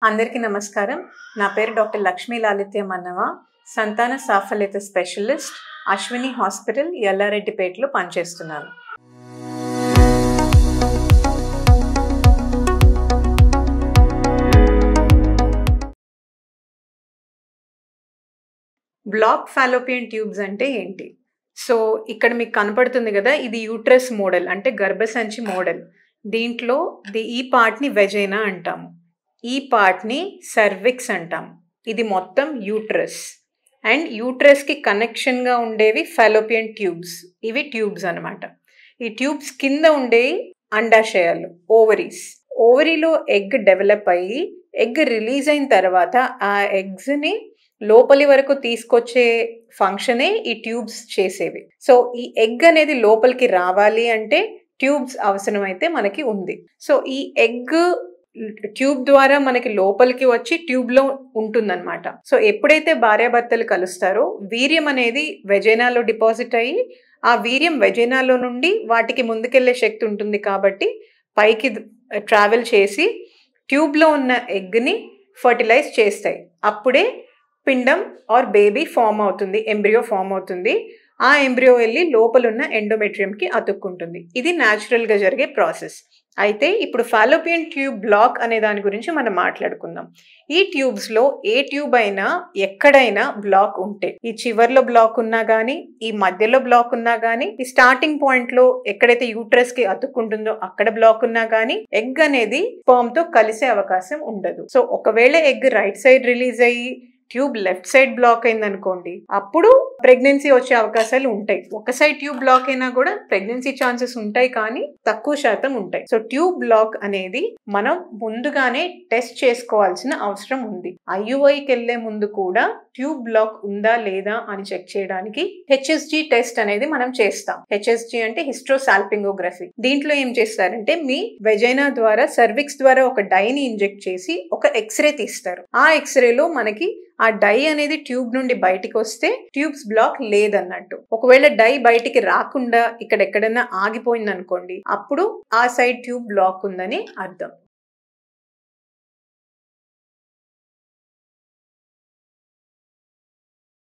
అందరికీ నమస్కారం. నా పేరు డాక్టర్ లక్ష్మీ లాలిత్య మన్నవ. సంతాన సాఫల్యత స్పెషలిస్ట్, అశ్విని హాస్పిటల్, ఎల్లారెడ్డిపేటలో పనిచేస్తున్నాను. బ్లాక్ ఫాలోపియన్ ట్యూబ్స్ అంటే ఏంటి? సో ఇక్కడ మీకు కనపడుతుంది కదా, ఇది యూట్రస్ మోడల్ అంటే గర్భసంచి మోడల్. దీంట్లో ఈ పార్ట్ని వెజైనా అంటాము, ఈ పార్ట్ని సర్విక్స్ అంటాం. ఇది మొత్తం యూట్రస్, అండ్ యూట్రస్కి కనెక్షన్గా ఉండేవి ఫాలోపియన్ ట్యూబ్స్. ఇవి ట్యూబ్స్ అనమాట. ఈ ట్యూబ్స్ కింద ఉండేవి అండాశయాలు, ఓవరీస్. ఓవరీలో ఎగ్ డెవలప్ అయ్యి ఎగ్ రిలీజ్ అయిన తర్వాత ఆ ఎగ్స్ని లోపలి వరకు తీసుకొచ్చే ఫంక్షనే ఈ ట్యూబ్స్ చేసేవి. సో ఈ ఎగ్ అనేది లోపలికి రావాలి అంటే ట్యూబ్స్ అవసరమైతే మనకి ఉంది. సో ఈ ఎగ్ ట్యూబ్ ద్వారా మనకి లోపలికి వచ్చి ట్యూబ్లో ఉంటుందన్నమాట. సో ఎప్పుడైతే భార్యాభర్తలు కలుస్తారో వీర్యం అనేది వెజైనాలో డిపాజిట్ అయ్యి, ఆ వీర్యం వెజైనాలో నుండి వాటికి ముందుకెళ్లే శక్తి ఉంటుంది కాబట్టి పైకి ట్రావెల్ చేసి ట్యూబ్లో ఉన్న ఎగ్ని ఫర్టిలైజ్ చేస్తాయి. అప్పుడే పిండం ఆర్ బేబీ ఫామ్ అవుతుంది, ఎంబ్రియో ఫామ్ అవుతుంది. ఆ ఎంబ్రియో వెళ్ళి లోపలున్న ఎండోమెట్రియంకి అతుక్కుంటుంది. ఇది న్యాచురల్గా జరిగే ప్రాసెస్. అయితే ఇప్పుడు ఫాలోపియన్ ట్యూబ్ బ్లాక్ అనే దాని గురించి మనం మాట్లాడుకుందాం. ఈ ట్యూబ్స్లో ఏ ట్యూబ్ అయినా ఎక్కడైనా బ్లాక్ ఉంటే, ఈ చివర్లో బ్లాక్ ఉన్నా కానీ, ఈ మధ్యలో బ్లాక్ ఉన్నా కానీ, ఈ స్టార్టింగ్ పాయింట్లో ఎక్కడైతే యూట్రస్కి అతుక్కుంటుందో అక్కడ బ్లాక్ ఉన్నా కానీ ఎగ్ అనేది స్పర్మ్తో కలిసే అవకాశం ఉండదు. సో ఒకవేళ ఎగ్ రైట్ సైడ్ రిలీజ్ అయ్యి ట్యూబ్ లెఫ్ట్ సైడ్ బ్లాక్ అయిందనుకోండి, అప్పుడు ప్రెగ్నెన్సీ వచ్చే అవకాశాలు ఉంటాయి. ఒక సైడ్ ట్యూబ్ బ్లాక్ అయినా కూడా ప్రెగ్నెన్సీ ఛాన్సెస్ ఉంటాయి, కానీ తక్కువ శాతం ఉంటాయి. సో ట్యూబ్ బ్లాక్ అనేది మనం ముందుగానే టెస్ట్ చేసుకోవాల్సిన అవసరం ఉంది. IUIకి వెళ్లే ముందు కూడా ట్యూబ్ బ్లాక్ ఉందా లేదా అని చెక్ చేయడానికి HSG టెస్ట్ అనేది మనం చేస్తాం. HSG అంటే హిస్ట్రోసాల్పింగోగ్రఫీ. దీంట్లో ఏం చేస్తారంటే మీ వెజైనా ద్వారా, సర్విక్స్ ద్వారా ఒక డైని ఇంజెక్ట్ చేసి ఒక ఎక్స్రే తీస్తారు. ఆ ఎక్స్రేలో మనకి ఆ డై అనేది ట్యూబ్ నుండి బయటికి వస్తే ట్యూబ్స్ బ్లాక్ లేదన్నట్టు. ఒకవేళ డై బయటికి రాకుండా ఇక్కడ ఎక్కడైనా ఆగిపోయింది అనుకోండి, అప్పుడు ఆ సైడ్ ట్యూబ్ బ్లాక్ ఉందని అర్థం.